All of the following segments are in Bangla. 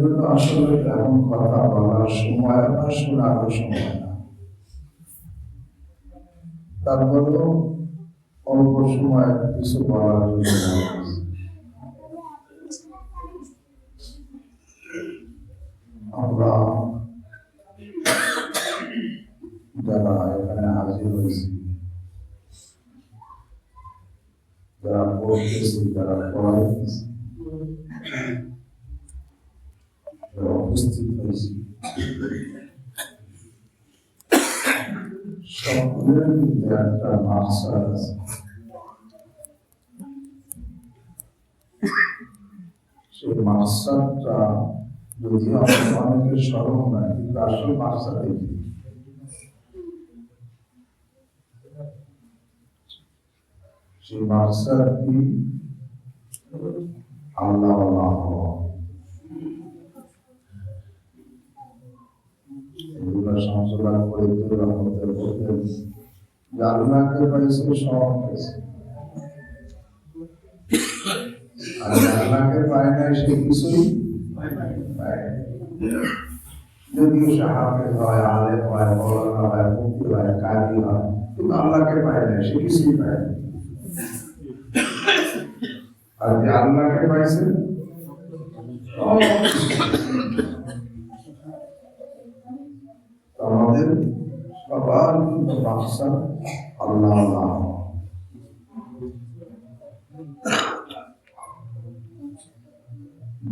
জন্য আসলে এমন কথা বলার সময় না, শোনারও সময় না। তারপরেও অল্প সময় কিছু বলার জন্য আমরা যারা এখানে হাজির হয়েছি, যারা পড়তেছি, যারা পড়াইতেছি, যারা উপস্থিত হয়েছি, সকলের কিন্তু একটা মাকসাদ আছে। সেই মাকসাদটা যদি আমাদের অনেকের স্মরণ নাই, কিন্তু আসল মাকসাদ কি? সেই মাকসাদ কি? আল্লাহ সংশোধন করে আল্লাহকে পাইছে, সব পাইছে। আর আল্লাহকে পায় নাই, সে কিছুই যদিও সাহাবে হয়, আলেম হয়, মৌলানা হয়, মুফতি হয়, কাজী হয়, কিন্তু আল্লাহকে পায় নাই, সে কিছুই পায় না। আর যে আল্লাহকে পাইছে, আমাদের সবার কিন্তু মাকসাদ আল্লাহ।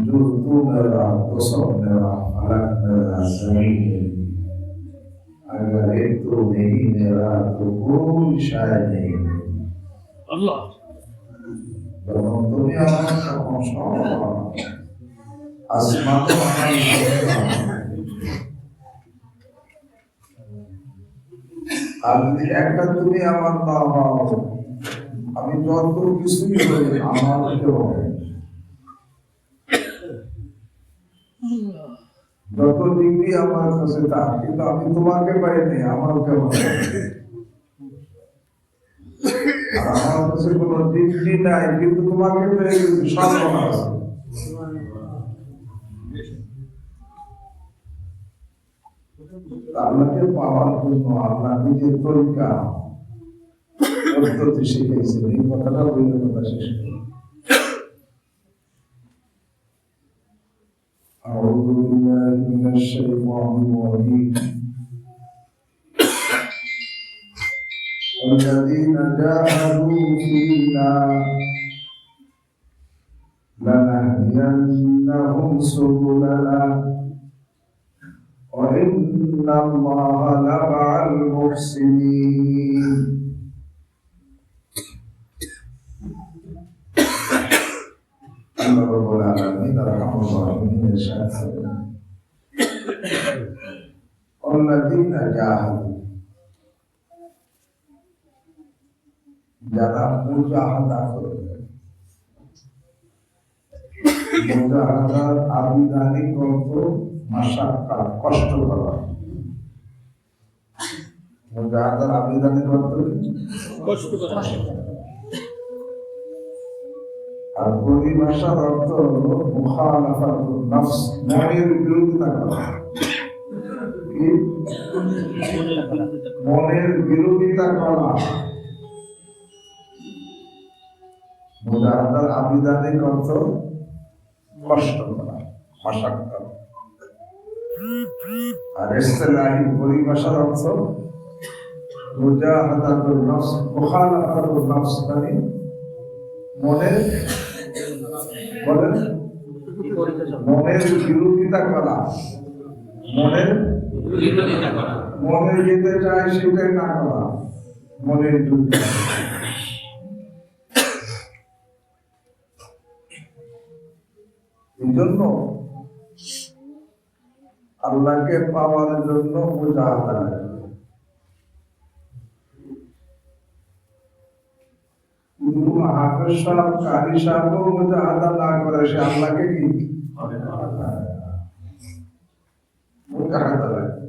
जो तू मेरा तो सब मेरा, फलक मेरा, ज़मीन मेरी, अगर एक तो नहीं मेरा तो कोई शायद नहीं। अल्लाह যখন তুমি আমার তখন সব আসমান আর যদি একটা তুমি আমার না হও, আমি যত কিছুই করি আমার কেউ যত ডিগ্রি আমার কাছে তা, কিন্তু আমি তোমাকে পাইনি, আমার কেমন আমার কাছে কোনো ডিগ্রি নাই, কিন্তু তোমাকে পেয়ে গেছি, সব আমার আছে। আল্লাহকে পাওয়ার জন্য আল্লাহ নিজের তরিকা পদ্ধতি শিখেছেন। এই কথাটা বললে কথা শেষ করি। أعوذ بالله من الشيطان الرجيم والذين جاهدوا فينا لنهدينهم سبلنا وإن الله لمع المحسنين رب العالمين ارحم الراحمين الشافعين والذين جاهدوا যারা মুজাহাদা করবে, মুজাহাদার আবিধানিক অর্থ মাশাক্কাত, কষ্ট করা। মুজাহাদার আবিধানিক অর্থ কষ্ট করা, আর পরিভাষার অর্থ হলো মুখালাফাতুন নফস, মনের বিরোধিতা করা। কি? মনের বিরোধিতা করা। মুজাহাদার আবিধানিক অর্থ কষ্ট করা, মাশাক্কাত। আর ইসতিলাহি পরিভাষার অর্থ মুজাহাদাতুন নফস, মুখালাফাতুন নফস, মানে মনের বিরোধিতা করা। মনে যেতে চায় সেটাই না করা, মনের বিরোধিতা। এই জন্য আল্লাহকে পাওয়ার জন্য মুজাহাদা লাগবে। হাফেজ সাহেব, কারি সাহেবও মুজাহাদা না করে, সে আল্লাহকে কি মুজাহাদা লাগবে,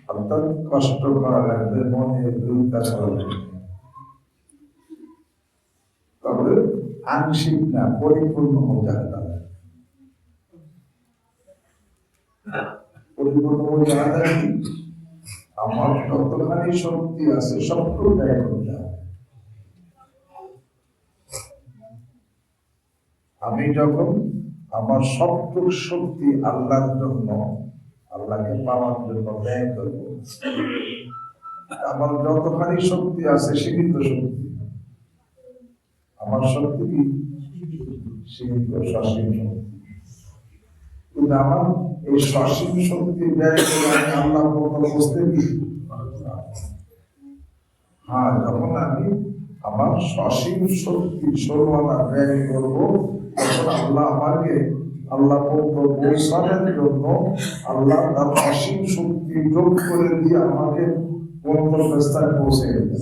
অর্থাৎ কষ্ট করা লাগবে, মনের বিরোধিতা করা লাগবে। তবে আংশিক না, পরিপূর্ণ মুজাহাদা লাগবে। পরিপূর্ণ মুজাহাদা কি? আমার যতখানি শক্তি আছে সবটুকু ব্যয় করতে হবে। আমি যখন আমার সবটুকু শক্তি আল্লাহর জন্য, আল্লাহকে পাওয়ার জন্য ব্যয় করব, আমার যতখানি শক্তি আছে সীমিত শক্তি, আমার শক্তি কি সীমিত, সসীম শক্তি, কিন্তু আমার এই সসীম শক্তি ব্যয় করে আমি আল্লাহ বুঝতে কি? হ্যাঁ, যখন আমি আমার সসীম শক্তি সর্বদা ব্যয় করবো, তখন আল্লাহ আমাকে আল্লাহ পৌঁছানোর জন্য আল্লাহ তার অসীম শক্তি যোগ করে দিয়ে আমাকে গন্তব্যস্থানে পৌঁছে গেছে।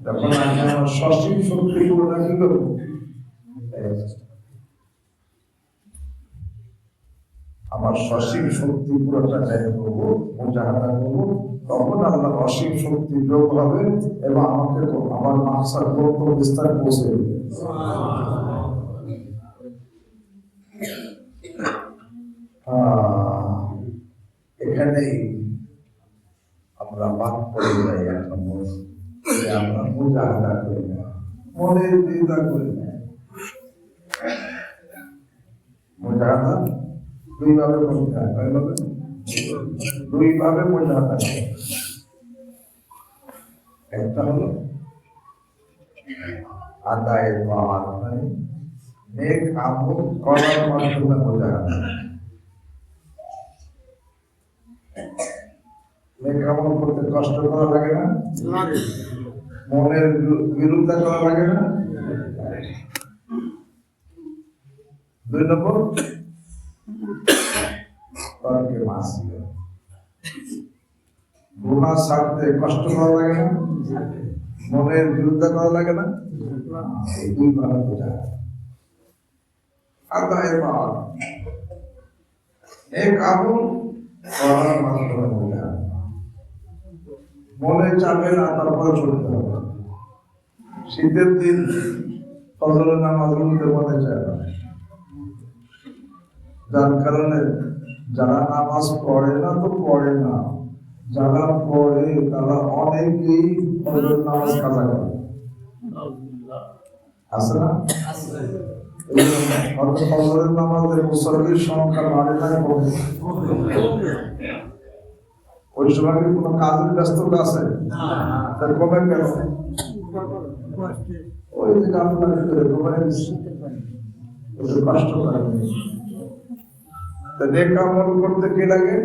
যখন আমি আমার সসীম শক্তি গুলো কি করবো, আমার সসীম শক্তি পুরোটা ব্যয় করবো, মুজাহাদা করবো, তখন আল্লাহ অসীম শক্তি যোগ হবে এবং আমাকে আমার মাকসাদ গন্তব্যস্থানে পৌঁছে দেবে। এখানেই আমরা বাদ পড়ে যাই এক নম্বর, আমরা মুজাহাদা করি না, মনের দ্বিধা করি না। মুজাহাদা দুইভাবে করতে হয়, দুইভাবে মুজাহাদা করতে হয়। একটা হলো আদায় পাওয়ার, মানে নেক আমল করার মাধ্যমে মুজাহাদা। নেক আমল করতে কষ্ট করা লাগে না? মনের বিরুদ্ধে করা লাগে না? দুই নম্বর, তর্কে মাসিয়া, গুনাহ ছাড়তে কষ্ট করা লাগে না? মনের বিরুদ্ধে করা লাগে না? এই দুই ভাবে বোঝা। আদায় পাওয়ার, নেক আমল করার মাধ্যমে বোঝা। মনে চাবে না, তারপরে চলতে হবে। শীতের দিন ফজরের নামাজ পড়তে মনে চায় না, যার কারণে যারা নামাজ পড়ে না তো পড়ে না, যারা পড়ে তারা অনেকেই ফজরের নামাজ কাজা করে, আছে না? ফজরের নামাজের মুসল্লির সংখ্যা বাড়ে না কমে? ওই সময় কি কোনো কাজের ব্যস্ততা আছে? তার কমে গেল, ওই যে আপনার ভিতরে কমে গেছে, কষ্ট করে। নেক আমল করতে কি লাগে?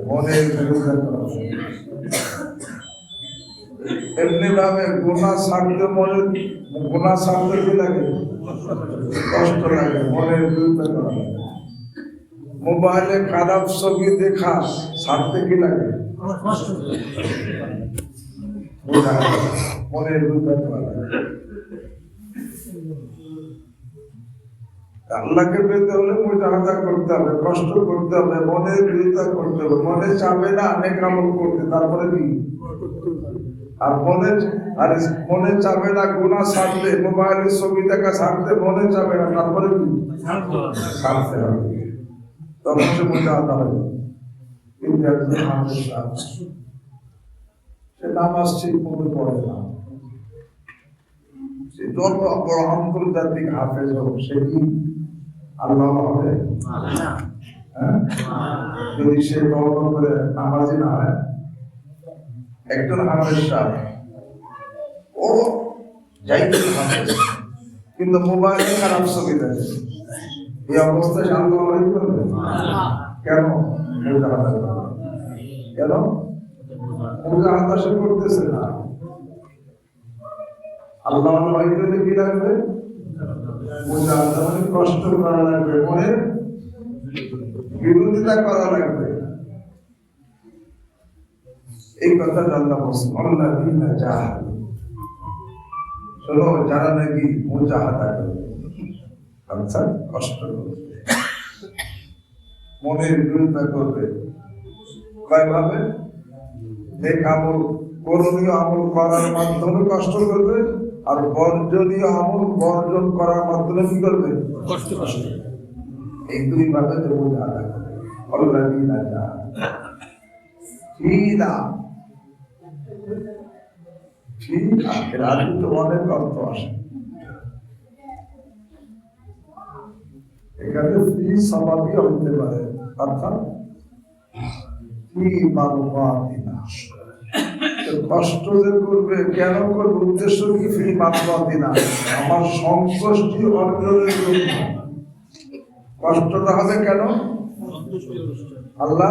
মনের বিরুদ্ধে করা। এমনি ভাবে গুনাহ ছাড়তে, মনের গুনাহ ছাড়তে কি লাগে? কষ্ট লাগে, মনের বিরুদ্ধে করা লাগে। মোবাইলে খারাপ ছবি দেখা ছাড়তে কি লাগে? মনের বিরুদ্ধে করা লাগে। আল্লাহকে পেতে হলে মুজাহাদা করতে হবে, কষ্ট করতে হবে, মনের বিরোধিতা করতে হবে। মনে চাবে না নেক আমল করতে, তারপরে কি? আর মনে চাবে না গুনাহ ছাড়তে, মোবাইলের ছবি দেখা ছাড়তে মনে চাবে না, তারপরে কি? ছাড়তে হবে, তখন সে মুজাহাদা হবে। কিন্তু একজন হাফেজ সাহেব, সে নামাজ ঠিক মতো পড়ে না, সে যত বড় আন্তর্জাতিক হাফেজ হোক, সে কি আল্লাহ হবে? যদি সে তওবা করে নামাজি না হয়। একজন হাফেজ সাহেব, ও যাইতুল হাফেজ, কিন্তু মোবাইলে খারাপ ছবি দেখে, এই অবস্থায় সে আল্লাহ হবে? কেন? মুজাহাদা করবে। কেন? মুজাহাদা সে করতেছে না। আল্লাহ হইতে কি লাগবে? মুজাহাদা মানে কষ্ট করা লাগবে, মনে বিরোধিতা করা লাগবে। এই কথা আল্লাহ বলছেন, আল্লাযীনা জাহাদু, শোনো যারা নাকি মুজাহাদা করবে, অর্থাৎ কষ্ট করবে, মনের বিরোধিতা করবে। কয়ভাবে? নেক আমল, করণীয় আমল করার মাধ্যমে কষ্ট করবে, আর বর্জনীয় আমল বর্জন করার মাধ্যমে কি করবে? কষ্ট করবে। এই দুইভাবে যে মুজাহাদা করে আল্লাযীনা ফীনা ফীনা এর আরবি তো অনেক অর্থ আসে। এখানে ফি সাবাবি হইতে পারে, অর্থাৎ ফি মারওয়াতিনা, কষ্ট যে করবে কেন করবে, উদ্দেশ্য কি? ফি মারওয়াতিনা, আমার সন্তুষ্টি অর্জনের জন্য। কষ্টটা হবে কেন? আল্লাহ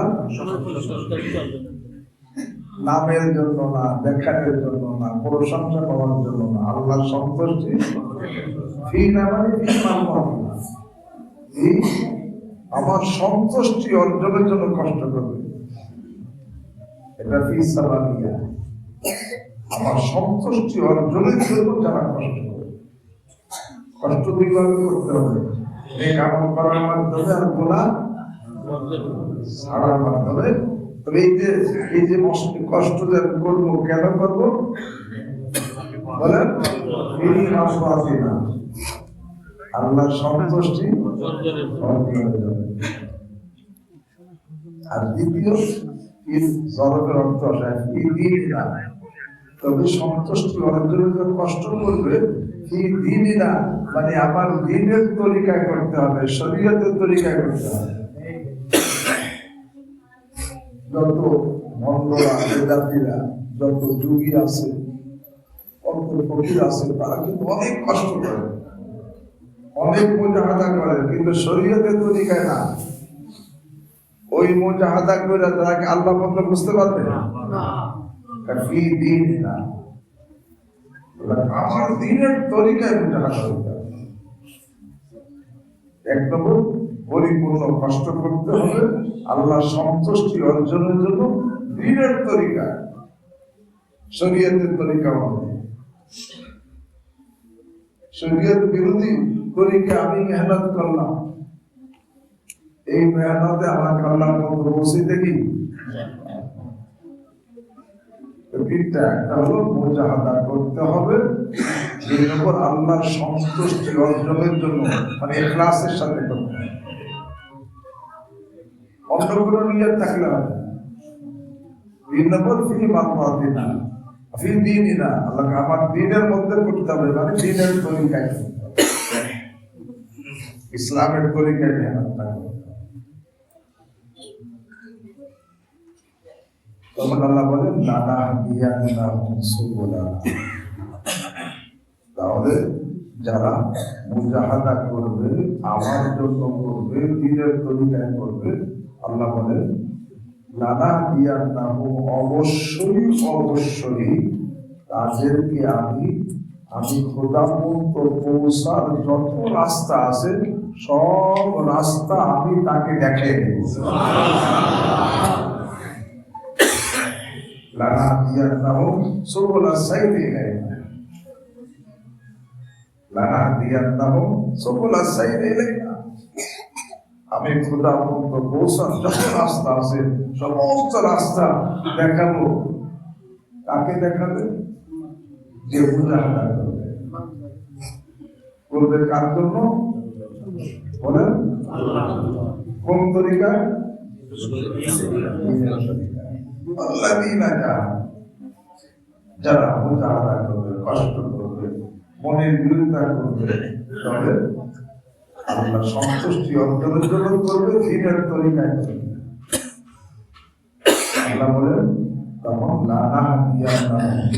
নামের জন্য না, দেখানোর জন্য না, প্রশংসা পাওয়ার জন্য না, আল্লাহর সন্তুষ্টি। ফি না মানে ফি মারওয়াতিনা, আমার সন্তুষ্টি অর্জনের জন্য কষ্ট করবে, এটা ফি সাবাবিয়া। আমার সন্তুষ্টি অর্জনের জন্য যারা কষ্ট করবে, কষ্ট দুইভাবে করতে হবে, নেক আমল করার মাধ্যমে আর গুনাহ ছাড়ার মাধ্যমে। তবে এই যে কষ্ট যে করবো, কেন করবো বলেন? আল্লাহর সন্তুষ্টি অর্জনের জন্য। আর দ্বিতীয় জরবের অর্থ আসে তবে সন্তুষ্টি অর্জনের জন্য কষ্ট করবে, মানে আমার দিনের তরিকায় করতে হবে, শরীয়তের তরিকায় করতে হবে। যত ভণ্ডরা, বেদাতীরা, যত যোগী আছে, কত ফকির আছে, তারা কিন্তু অনেক কষ্ট করে, অনেক মুজাহাদা করে, কিন্তু শরীয়তের তরিকায় না। ওই মুজাহাদা করে তারা কি আল্লাহ পথে বুঝতে পারবে না? আমার দিনের তরিকায় মুজাহাদা করতে হবে। এক নম্বর, পরিপূর্ণ কষ্ট করতে হবে আল্লাহর সন্তুষ্টি অর্জনের জন্য, দিনের তরিকা, শরীয়তের তরিকা হবে। শরীয়ত বিরোধী তরিকা আমি মেহনত করলাম, এই মেহনতে আমাকে আল্লাহর মধ্যে পৌঁছতে কি তিনটা, একটা হলো মুজাহাদা করতে হবে, দুই নম্বর আল্লাহর সন্তুষ্টি অর্জনের জন্য, মানে ইখলাসের সাথে করতে হবে, অন্য কোনো নিয়ত থাকলে হবে। তিন নম্বর ফি মারওয়াতিনা, ফি দীনিনা, আল্লাহকে আমার দ্বীনের মধ্যে করতে হবে, মানে দ্বীনের তরিকায়, ইসলামের তরিকায় মেহনত করতে হবে। তখন আল্লাহ বলেন লানাহদিয়ান্নাহুম সুবুলানা, তাহলে যারা মুজাহাদা করবে, আমার জন্য করবে, দ্বীনের তরিকায় করবে, আল্লাহ বলেন লানাহদিয়ান্নাহুম, অবশ্যই অবশ্যই তাদেরকে আমি খোদা পর্যন্ত পৌঁছার যত রাস্তা আছে সব রাস্তা আমি তাকে দেখাই দেব। লানাহদিয়ান্নাহুম সুবুলা সাইরি ইলাইনা, লানাহদিয়ান্নাহুম সুবুলা সাইরি ইলাইনা, আমি খোদা পর্যন্ত পৌঁছার যত রাস্তা আছে সমস্ত রাস্তা দেখাবো। কাকে দেখাবে? যে মুজাহাদা করবে। করবে কার জন্য বলেন? কোন তরিকায়? আল্লাযীনা যারা মুজাহাদা করবে, কষ্ট করবে, মনের বিরোধিতা করবে, তবে আল্লাহ সন্তুষ্টি অর্জনের জন্য করবে, দ্বীনের তরিকায় করবে। আল্লাহ বলেন তখন লানাহদিয়ান্নাহুম,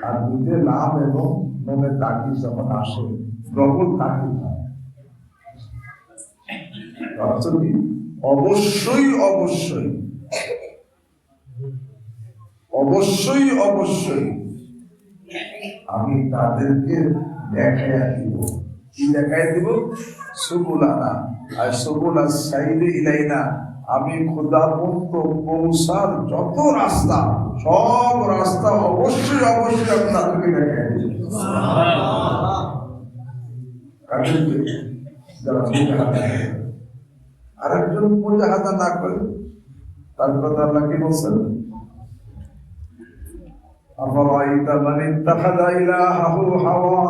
আর দুইতে লাম এবং নুনের তাকিদ যখন আসে, ডবল তাকিদ হয়, অর্থ কি? অবশ্যই অবশ্যই অবশ্যই অবশ্যই আমি তাদেরকে দেখাইয়া দিব। কি দেখাইয়া দিব? সুবুলানা, আর সুবুলা সাইরি ইলাইনা, আমি খোদা পর্যন্ত পৌঁছার যত রাস্তা, সব রাস্তা অবশ্যই অবশ্যই আমি তাদেরকে দেখাইয়া দিব। কাদেরকে? যারা মুজাহাদা। আরেকজন মুজাহাদা না করে তার কথা আল্লাহ কি বলছেন? আফরাআইতা মান ইত্তাখাযা ইলাহাহু হাওয়া,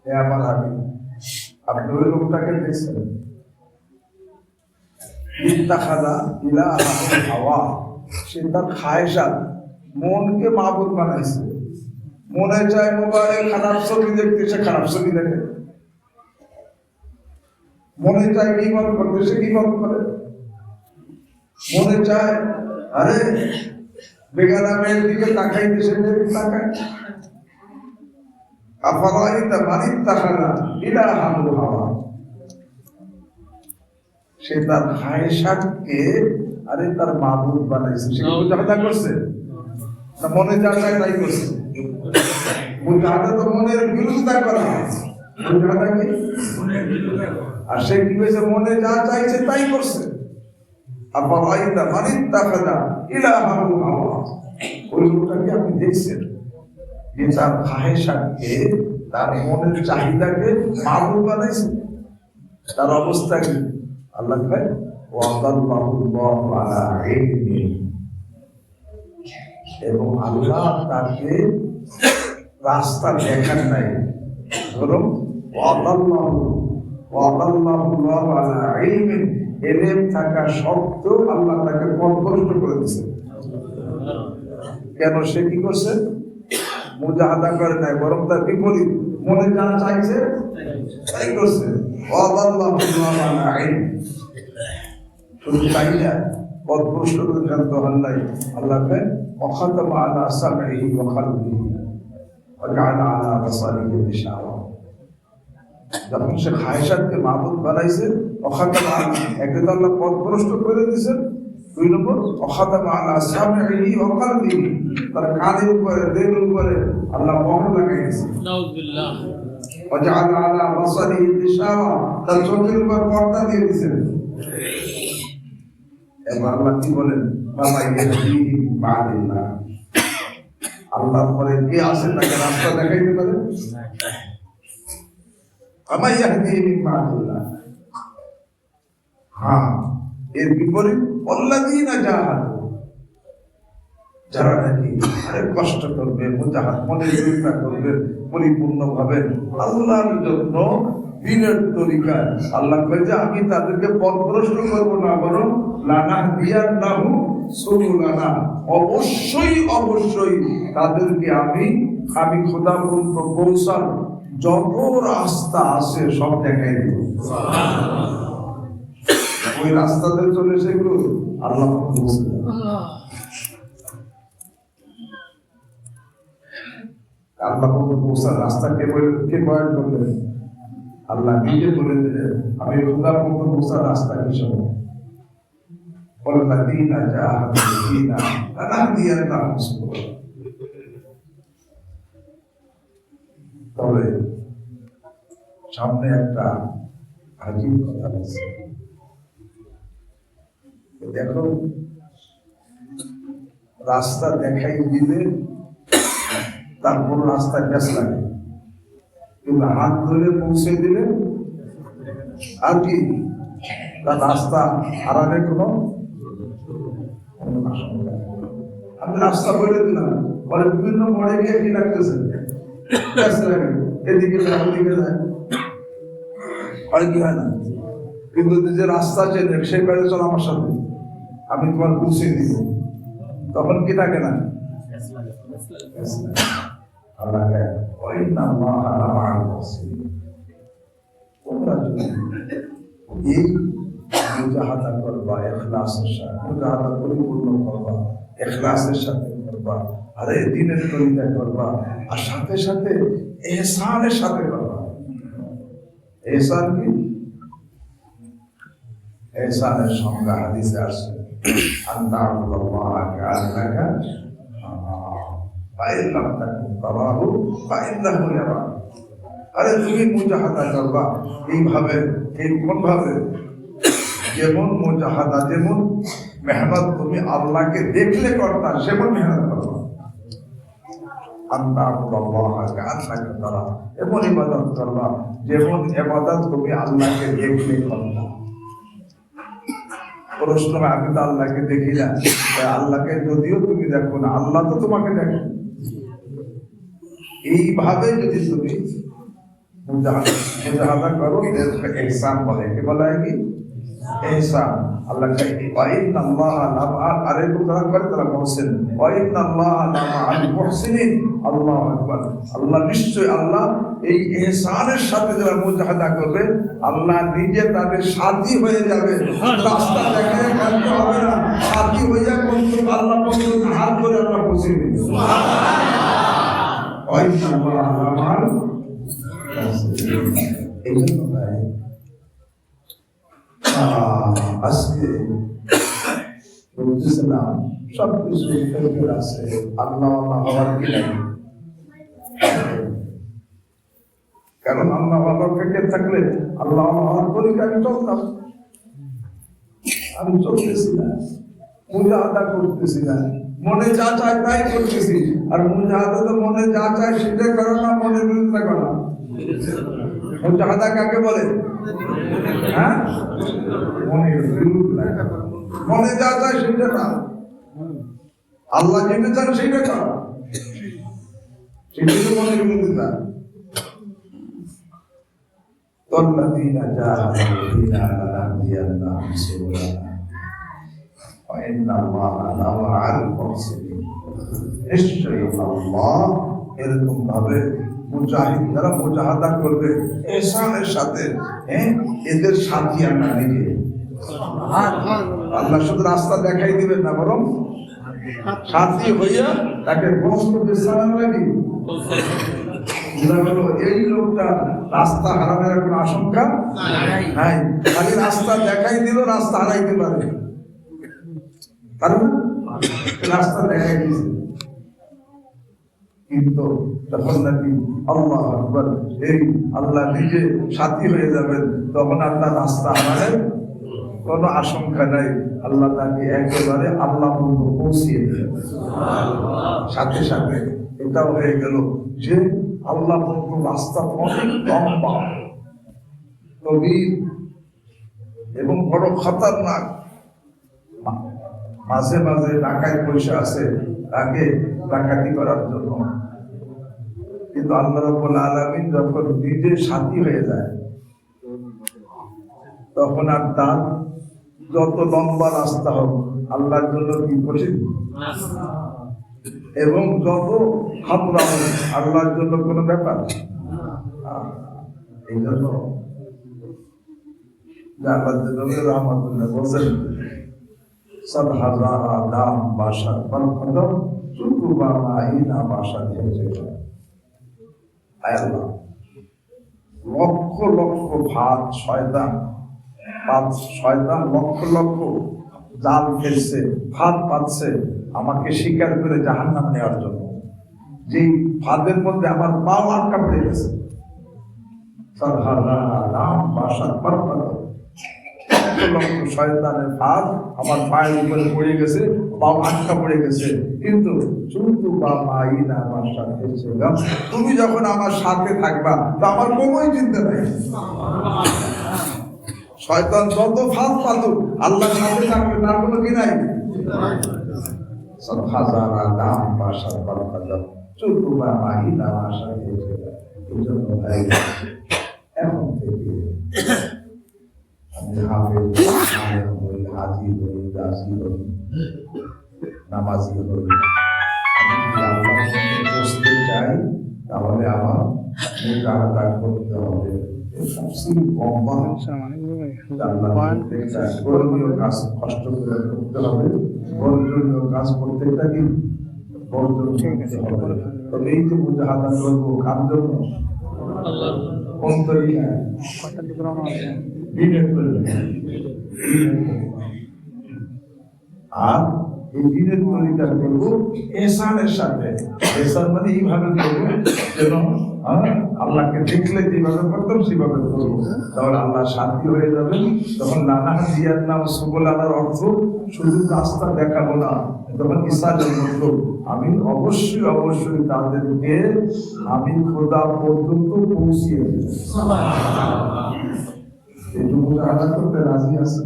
হে আমার হাবিব, আপনি ওই লোকটাকে দেখছেন, ইত্তাখাযা ইলাহাহু হাওয়া, সে তার খায়সাত মনকে মাবুদ বানাইছে। মনে চায় মোবাইলে খারাপ ছবি দেখতে, সে খারাপ ছবি দেখে। মনে চায় গীবত করতে, সে গীবত করে। মনে চায় আরে বেগানা মেয়ের দিকে তাকাইতে, সে তাকায়। আফারাইতা মান ইত্তাখাযা ইলাহাহু হাওয়া, সে তার খায়সাতকে আরে তার মাবুদ বানাইছে। সে মুজাহাদা করছে না মনে যা চায় তাই করছে? মুজাহাদা তো মনের বিরোধিতা করা। মুজাহাদা কি? আর সে কি হয়েছে? মনে যা চাইছে তাই করছে। আফারাইতা মান ইত্তাখাযা ইলাহাহু হাওয়া, ওই লোকটাকে আপনি দেখছেন যে তার খায়সাতকে, তার মনের চাহিদাকে মাবুদ বানাইছে। তার অবস্থা কি? আল্লাহ কয় ওয়াদাল্লাহুল্লাহু আলা ইলমি, এবং আল্লাহ তাকে রাস্তা দেখান নাই, বরং ওয়াদাল্লাহুল্লাহু আলা ইলমি, ইলম থাকা সত্ত্বেও আল্লাহ তাকে পথভ্রষ্ট করে দিয়েছে। কেন? সে কি করছে? মুজাহাদা করে নাই, বরং তার বিপরীত, মনে যা চাইছে তাই করছে। ওয়াদাল্লাহুল্লাহু আলা ইলমি, শুধু তাই না, পথভ্রষ্ট করে ক্ষান্ত হন নাই। আল্লাহকে ওয়াখাতামা আলা সামঈহি ওয়া কলবিহি ওয়া জাআলা আলা বাসারিহি গিশাওয়া, যখন সে খায়সাতকে মাবুদ বানাইছে, ওয়াখাতামা, একে তো আল্লাহ পথভ্রষ্ট করে দিয়েছেন, দুই নম্বর ওয়াখাতামা আলা সামঈহি ওয়া কলবিহি, তার কানের উপরে, দিলের উপরে আল্লাহ মোহর লাগাইছে। নাউযুবিল্লাহ। ওয়া জাআলা আলা বাসারিহি গিশাওয়া, তার চোখের উপর পর্দা দিয়ে দিয়েছেন। এবং আল্লাহ কি বলেন? আল্লাহর পরে কে আছে তাকে রাস্তা দেখাইতে পারে? হ্যাঁ, এর বিপরীত আল্লাযীনা জাহাদু, যারা নাকি কষ্ট করবে, মুজাহাদ মনে চিন্তা করবে পরিপূর্ণভাবে আল্লাহর জন্য দিনের তরিকায়, আল্লাহ কয় যে আমি তাদেরকে পথভ্রষ্ট করব না, বরং লানাহদিয়ান্নাহু সুবুলানা, অবশ্যই অবশ্যই তাদেরকে আমি খোদা পর্যন্ত পৌঁছার যত রাস্তা আছে সব দেখাই দেব। ওই রাস্তাতে চলে সেগুলো আল্লাহ পৌঁছার রাস্তা কে বয়ান করলেন? আল্লাহ নিজে বলে দিলেন, আমি খোদা পর্যন্ত পৌঁছার রাস্তা হিসেব ওয়াল্লাযীনা জাহাদু ফীনা লানাহদিয়ান্নাহুম সুবুলানা। তবে সামনে একটা আজীব কথা আছে। দেখো, রাস্তা দেখাই দিলে তারপর রাস্তায় গ্যাস লাগে, কিন্তু হাত ধরে পৌঁছে দিলে আর কি তার রাস্তা হারানোর কোনো। আমি রাস্তা বলে দিলাম, পরে বিভিন্ন মোড়ে গিয়ে কি লাগতেছে, এদিকে যায় ওদিকে যায়, আর কি হয় না? কিন্তু যে রাস্তা চেনে সেই বাইরে চল আমার সাথে, আমি তোমার পৌঁছে দিব, তখন কি থাকে না? এই মুজাহাদা করবা ইখলাসের সাথে, মুজাহাদা পরিপূর্ণ করবা ইখলাসের সাথে করবা, আর এই দ্বীনের তরিকা করবা, আর সাথে সাথে ইহসানের সাথে করবা। ইহসান কি? ইহসানের সংজ্ঞা হাদিসে আছে, আনতা আবুদাল্লাহ কাআন্নাকা ফাইন লাম তাকুন তারাহু ফাইন্নাহু ইয়ারাক। আরে তুমি মুজাহাদা করবা এইভাবে, এই কোনভাবে? যেমন মুজাহাদা, যেমন মেহনত তুমি আল্লাহকে দেখলে করতা, সেমন মেহনত করবা। আনতা আবুদাল্লাহ কাআন্নাকা তারাহু, এমন ইবাদত করবা যেমন ইবাদত তুমি আল্লাহকে দেখলে করতা। প্রশ্ন, আমি তো আল্লাহকে দেখি না, আল্লাহকে যদিও তুমি দেখো না, আল্লাহ তো তোমাকে দেখো। এইভাবে যদি তুমি মুজাহাদা করো, ইহসান বলে। কি বলা হয়? কি ইহসান। আল্লাহ আরে তোমরা করে তারা বলছেন আল্লাহু আকবার। আল্লাহ নিশ্চয় আল্লাহ এই ইহসানের সাথে যারা মুজাহাদা করবে আল্লাহ নিজে তাদের সাথী হয়ে যাবে। রাস্তা দেখায় কাটতে হবে না, সাথী হয়ে কিন্তু আল্লাহ পর্যন্ত হাত করে আমরা পৌঁছে দিই। এই জন্য আজকে বলতেছিলাম সব কিছু আছে, আল্লাহ হওয়ার কি নাই। কারণ আল্লাহ ফেকে থাকলে আল্লাহ হওয়ার তরিকা আমি চলতাম। আমি চলতেছি না, মুজাহাদা করতেছি না, মনে যা চায় তাই করতেছি। আর মুজাহাদা তো মনে যা চায় সেটা করো না, মনে বিরুদ্ধে করো। মুজাহাদা কাকে বলে? হ্যাঁ, মনে যা চায় সেটা না, আল্লাহ যেটা চান সেটা করো, সেটা তো মনের বিরুদ্ধে না। والذين جاهدوا فينا لنهدينهم سبلنا وإن الله لمع المحسنين। নিশ্চয়ই আল্লাহ এরকম ভাবে মুজাহিদ যারা মুজাহাদা করবে ইহসানের সাথে, এদের সাথী আমরা নিজে। আল্লাহ শুধু রাস্তা দেখাই দিবেন না, বরং সাথী হইয়া তাকে বস্ত্র বিছানা লাগি। এই লোকটা রাস্তা হারানোর কোনো আশঙ্কা নাই, খালি রাস্তা দেখাই দিল, রাস্তা হারাইতে পারে, কারণ রাস্তা দেখাই দিয়েছে। কিন্তু তখন নাকি আল্লাহ আকবার, এই আল্লাহ নিজে সাথী হয়ে যাবেন, তখন আপনার রাস্তা হারানোর কোনো আশঙ্কা নাই। আল্লাহ তাকে একেবারে আল্লাহ পর্যন্ত পৌঁছিয়ে দেবেন সাথে সাথে। এটাও হয়ে গেল যে আল্লাহ পর্যন্ত রাস্তা অনেক লম্বা, গভীর এবং বড় খতরনাক। মাঝে মাঝে ডাকায় পয়সা আছে তাকে ডাকাতি করার জন্য, কিন্তু আল্লাহ রাব্বুল আলামিন যখন নিজে সাথী হয়ে যায় তখন আর তার যত লম্বা রাস্তা হোক আল্লাহর জন্য কি কঠিন, এবং যত খাতরা হোক আল্লাহর জন্য কোনো ব্যাপার। এই জন্য রহমতুল্লাহ বলছেন সদ হাজারা দাম বাসার বরকদম চুকু বাবা ইনা বাসা দিয়েছে। আল্লাহ লক্ষ লক্ষ ভাত শয়তান লক্ষ লক্ষ জাল ফেলছে, ফাঁদ পাচ্ছে আমাকে শিকার করে জাহান্নাম নেওয়ার জন্য। যেই ফাঁদের মধ্যে আমার পাও আটকা পড়ে গেছে, শয়তানের ফাঁদ আমার পায়ের উপরে পড়ে গেছে, পাও আটকা পড়ে গেছে, কিন্তু তুমি যখন আমার সাথে থাকবা তো আমার কোনোই চিন্তা নেই। শয়তান যত ফাঁদ পাতুক আল্লাহর সাথে থাকবে, তার কোনো কি নাই। এখন থেকে আমি হাফেজ হই, হাজি হই, দাসী হই, নামাজি হই, আমি বসতে চাই তাহলে আমার মুজাহাদা করতে হবে। ধর্মীয় কাজ কষ্ট করে করতে হবে, বর্জনীয় কাজ প্রত্যেকটা কি বর্জন করতে হবে। তবে এই যে মুজাহাদা করবো কার জন্য, কোন তরিকায়, আর এই দিনের তরিকা করবো ইহসানের সাথে। ইহসান মানে এইভাবে করবো যেন আল্লাহকে দেখলে যেভাবে করতাম সেভাবে করবো, তাহলে আল্লাহ শান্তি হয়ে যাবেন। তখন নানা জিয়ার নাম সুবল আলার অর্থ শুধু রাস্তা দেখাবো না, তখন ইসালের মতো আমি অবশ্যই তাদেরকে আমি খোদা পর্যন্ত পৌঁছিয়ে দেব। এইটুকু আলাদা করতে রাজি আছে।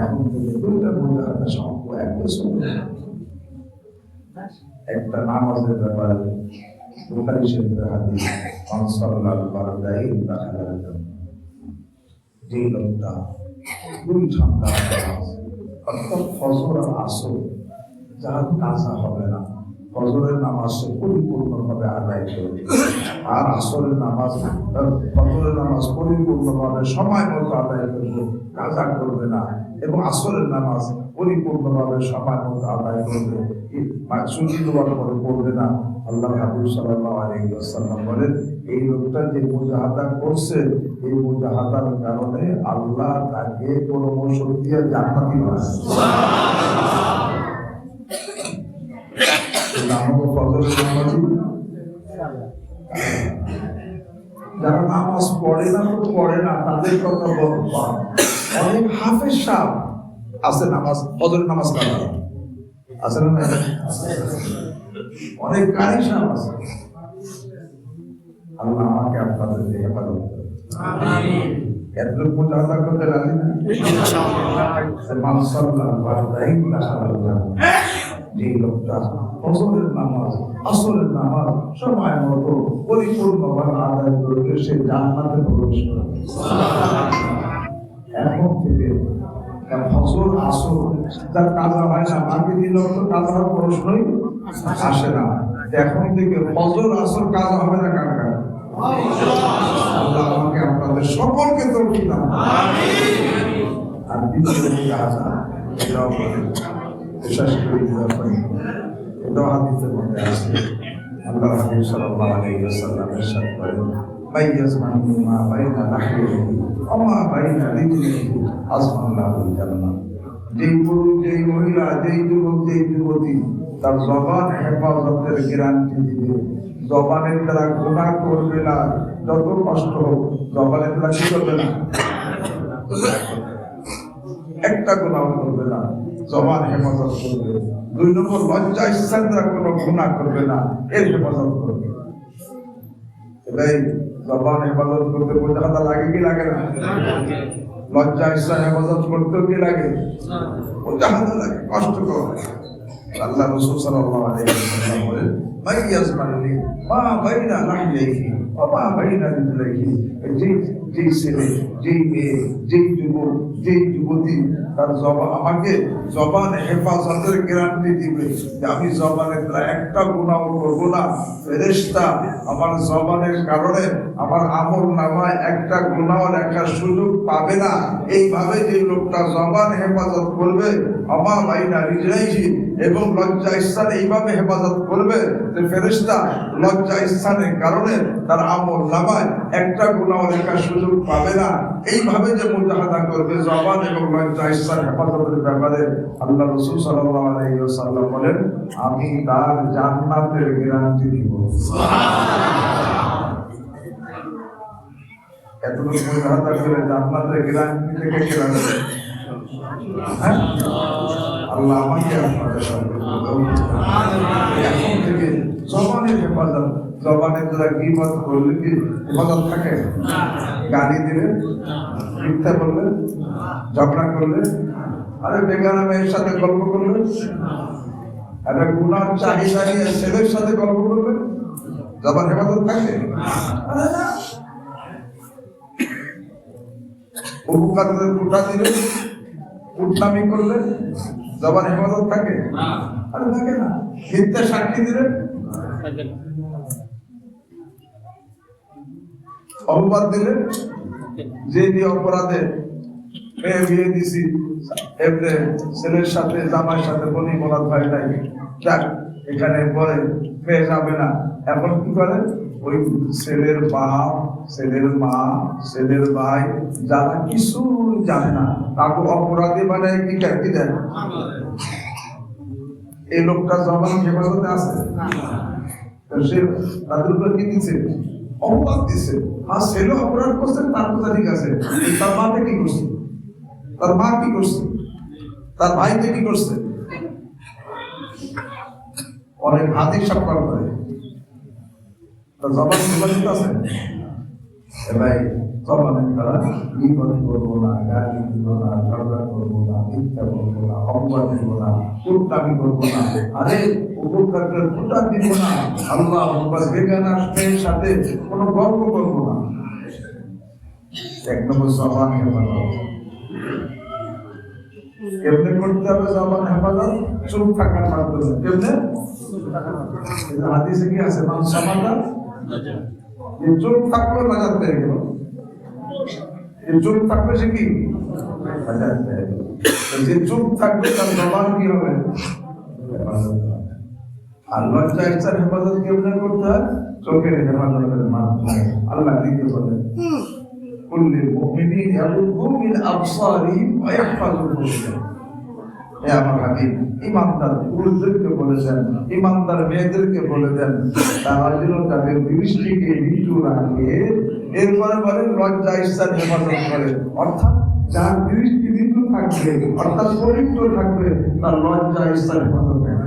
এখন থেকে দুইটা মুজাহাদা সম্ভব। এক বছর একটা নামাজের ব্যাপারে বুখারী শরীফের হাদিস, মান সাল্লাল ফারদাইন দাখালাল জান্নাহ। যে লোকটা দুই ঘন্টা নামাজ অর্থাৎ ফজর আর আসর যার কাজা হবে না, ফজরের নামাজ সে পরিপূর্ণভাবে আদায় করবে, আর আসরের নামাজ ফজরের নামাজ পরিপূর্ণভাবে সময় মতো আদায় করবে, কাজা করবে না, এবং আসরের নামাজ পরিপূর্ণভাবে সময় মতো আদায় করবে, সুচিতভাবে করে পড়বে না। আল্লাহ হাবিব সাল্লাল্লাহু আলাইহি ওয়াসাল্লাম বলেন, এই লোকটা যে মুজাহাদা করছে, এই মুজাহাদার কারণে আল্লাহ তাকে প্রমোশন দিয়ে জান্নাতি বানায়। যারা নামাজ পড়ে না তো পড়ে না, তাদের কথা বলবো। অনেক হাফেজ সাহেব আছে নামাজ, ফজরের নামাজ কাজা আছে না? অনেক কারি সাহেব আছে। আল্লাহ আমাকে আপনাদের হেফাজত করে। আমিন। এতটুকু মুজাহাদা করতে রাজি না? ইনশাআল্লাহ। মান সাল্লাল্লাহু আলাইহি ওয়াসাল্লাম। যে লোকটা ফজরের নামাজ, আসরের নামাজ সময় মতো পরিপূর্ণভাবে আদায় করবে, সে জান্নাতে প্রবেশ করবে। এখন থেকে ফজর আসর যার কাজা হয় না, বাকি দিন তো কাজা হওয়ার প্রশ্নই আসে না। এখন থেকে ফজর আসর কাজা হবে না কার কার? আল্লাহ আমাকে আপনাদের সকলকে তৌফিক দান। আমিন। আর দ্বিতীয় কাজা এটাও বলে, বিশেষ করে এটাও হাদিসের মধ্যে আছে। আল্লাহ হাবিব সাল্লাল্লাহু আলাইহি ওয়াসাল্লাম ইরশাদ করেন, মাইয়াজমানু মা বাইনা নাহরিহি ওয়া মা বাইনা রিজলিহি আসমাল্লাহুল জান্নাহ। যেই পুরুষ, যেই মহিলা, যেই যুবক, যেই যুবতী তার জবান হেফাজতের গ্যারান্টি দিবে, জবানের দ্বারা গুনাহ করবে না, যত কষ্ট হোক জবানের দ্বারা কি করবে না, একটা গুনাহ করবে না, জবান হেফাজত করবে। 2 নম্বর, লজ্জা স্থান দ্বারা কোনো গুনাহ করবে না, এর হেফাজত করবে। এটাই জবান হেফাজত করতে মুজাহাদা লাগে কি লাগে না? লজ্জা স্থান হেফাজত করতেও কি লাগে? মুজাহাদা লাগে, কষ্ট করে। আল্লাহ রাসূল সাল্লাল্লাহু আলাইহি ওয়াসাল্লাম বলেন, মাইয়াজমানি মা বাইনা নাহরিহি ওয়া মা বাইনা রিজলিহি। যেই ছেলে, যেই মেয়ে, যেই যুবক, যেই যুবতী তার আমাকে জবান হেফাজতের গ্যারান্টি দিবে যে আমি জবানের দ্বারা একটা গুনাহ করবো না, ফেরেশতা আমার জবানের কারণে আমার আমল নামায় একটা গুনাহ লেখার সুযোগ পাবে না, এইভাবে যে লোকটা জবান হেফাজত করবে, আমা বাইনা রিজলিহি, এবং লজ্জা স্থানে এইভাবে হেফাজত করবে যে ফেরেশতা লজ্জা স্থানের কারণে তার আমল নামায় একটা গুনাহ লেখার সুযোগ পাবে না, এইভাবে যে মুজাহাদা করবে জবান এবং লজ্জা স্থান হেফাজতের ব্যাপারে, আল্লাহ রাসূল সাল্লাল্লাহু আলাইহি ওয়াসাল্লাম বলেন, আমি তার জান্নাতের গ্যারান্টি দিব। সুবহানাল্লাহ। এতটুকু মুজাহাদা করে জান্নাতের গ্যারান্টি থেকে কি লাগবে? আল্লাহ আমাকে আপনাদের এখন থেকে জবানের হেফাজত, জবানের দ্বারা গীবত করলে কি হেফাজত থাকে? গালি দিলে, মিথ্যা বললে, ঝগড়া করলে, আরে বেগানা মেয়ের সাথে গল্প করলে, আরে গুনার চাহিদা নিয়ে ছেলের সাথে গল্প করবে, জবান হেফাজত থাকে? উপকারদের কুটা দিলে, উঠনামি করলে জবান হেফাজত থাকে? আরে থাকে না। মিথ্যা সাক্ষী দিলে, অপবাদ দিলে, যে দিয়ে অপরাধে মেয়ে বিয়ে দিছি, এমনি ছেলের সাথে জামার সাথে বলি বলার ভয় নাই, যাক এখানে পরে মেয়ে যাবে না, এখন কি করে ওই ছেলের বাপ, ছেলের মা, ছেলের ভাই যারা কিছু জানে না তাকে অপরাধী বানায় কি কি দেয়? এই লোকটা জবান হেফাজতে আছে, সে তাদের উপর কি দিচ্ছে? অপবাদ দিচ্ছে। আর ছেলে অপরাধ করছে, তার কথা ঠিক আছে, তার মাকে কি করছে? তার মা কি করছে? তার ভাইকে কি করছে? অনেক হাদিস সাক্ষাৎ করে, তার জবান হেফাজত আছে। ভাই জবানের দ্বারা বিপদ করবো না, গালি দিব না, ঝগড়া করবো না, মিথ্যা করবো না, অপবাদ দিব না, কুটনামি করবো না, আরে উপকারের ফুটা দিব না, আল্লাহ বেগানা মেয়ের সাথে কোনো গল্প করবো না। এক নম্বর জবান হেফাজত। কেমনে করতে হবে জবান হেফাজত? চুপ থাকার মাধ্যমে। কেমনে? হাদিসে কি আছে? মান সামাতা, চুপ থাকলো নাজাত পেয়ে গেল। চুপ থাকবে সে কি? নাজাত পেয়ে গেল। যে চুপ থাকবে তার জবান কি হবে? আর লজ্জা ইচ্ছার হেফাজত কেমনে করতে হয়? চোখের হেফাজতের মাধ্যমে। আল্লাহ দিতে বলেন কুল্লিল মুমিনিন ইয়াগুদ্দু মিন আবসারিহিম ওয়া ইয়াহফাযু ফুরুজাহুম। হে আমার হাবিব, ইমানদার পুরুষদেরকে বলেছেন, ইমানদার মেয়েদেরকে বলে দেন তারা যেন তাদের দৃষ্টিকে নিচু রাখে, এরপরে বলেন লজ্জা ইচ্ছার হেফাজত করে। অর্থাৎ যার দৃষ্টি নিচু থাকবে, অর্থাৎ পবিত্র থাকবে, তার লজ্জা ইচ্ছার হেফাজত করে।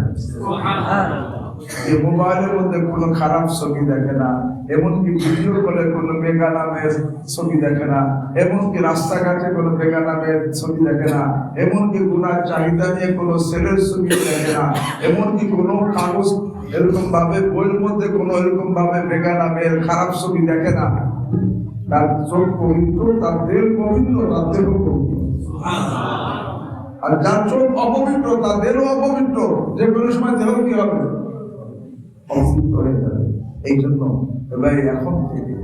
এই মোবাইলের মধ্যে কোনো খারাপ ছবি দেখে না, এমনকি ভিডিও কলে কোনো বেগানা মেয়ের ছবি দেখে না, এমনকি রাস্তাঘাটে কোনো বেগানা মেয়ের ছবি দেখে না, এমনকি গুনার চাহিদা নিয়ে কোনো ছেলের ছবি দেখে না, এমনকি কোনো কাগজ এরকম ভাবে বইয়ের মধ্যে কোনো এরকম ভাবে বেগানা মেয়ের খারাপ ছবি দেখে না। তার চোখ পবিত্র, তার দেহ পবিত্র, তার দেহ পবিত্র। আর যার চোখ অপবিত্র, তার দেহ অপবিত্র, যে কোনো সময় দেহ কি হবে? অপবিত্র হয়ে যাবে। এই জন্য ভাই এখন থেকে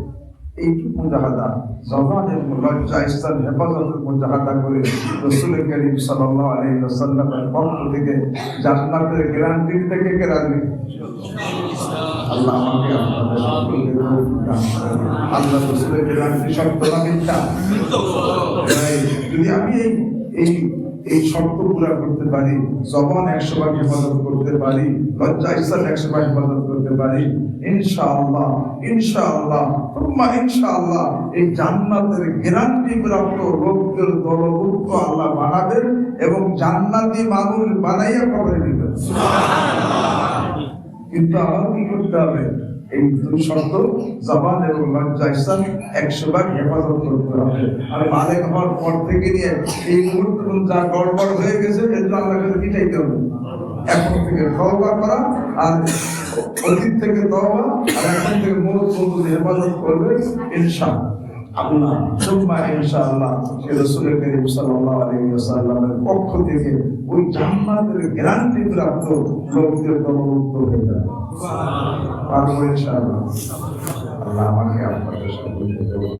এইটুকু মুজাহাদা, জবানের লজ্জা ইচ্ছার হেফাজতের মুজাহাদা করে রাসূল করিম সাল্লাল্লাহু আলাইহি ওয়াসাল্লামের পক্ষ থেকে জান্নাতের গ্যারান্টি থেকে কে রাখবে? আল্লাহ আমাকে আপনাদের সকলকে তৌফিক দান করেন। আল্লাহ রাসূলের গ্যারান্টি সত্য না মিথ্যা? যদি আমি এই শর্ত পুরা করতে পারি, জবান 100 হেফাজত করতে পারি, লজ্জা ইচ্ছার 100 হেফাজত করতে পারি, ইনশাআল্লাহ ইনশাআল্লাহ তুম্মা ইনশাআল্লাহ এই জান্নাতের গ্যারান্টি প্রাপ্ত লোকদের দলভুক্ত আল্লাহ বানাবেন এবং জান্নাতি মানুষ বানাইয়া কবরে দিবেন। কিন্তু আমার কি করতে হবে? এই দুই শর্ত, জবান এবং লজ্জা ইচ্ছার 100 হেফাজত করতে হবে। আর বালেগ হওয়ার পর থেকে নিয়ে এই মুহূর্তে যা গড়বড় হয়ে গেছে, এর জন্য আল্লাহর কাছে কি চাইতে হবে? এখন থেকে তওবা করা, আর অতীত থেকে তওবা, আর এখন থেকে মূল বন্ধুদের হেফাজত করবে ইনশাআল্লাহ। আল্লাহ সুম্মা ইনশাআল্লাহ সে রাসূল করিম সাল্লাল্লাহু আলাইহি ওয়াসাল্লামের পক্ষ থেকে ওই জান্নাতের গ্যারান্টি প্রাপ্ত লোকদের দলভুক্ত হয়ে যাবে। সুবহানাল্লাহ। আর ইনশাআল্লাহ আল্লাহ আমাকে আপনাদের সকলকে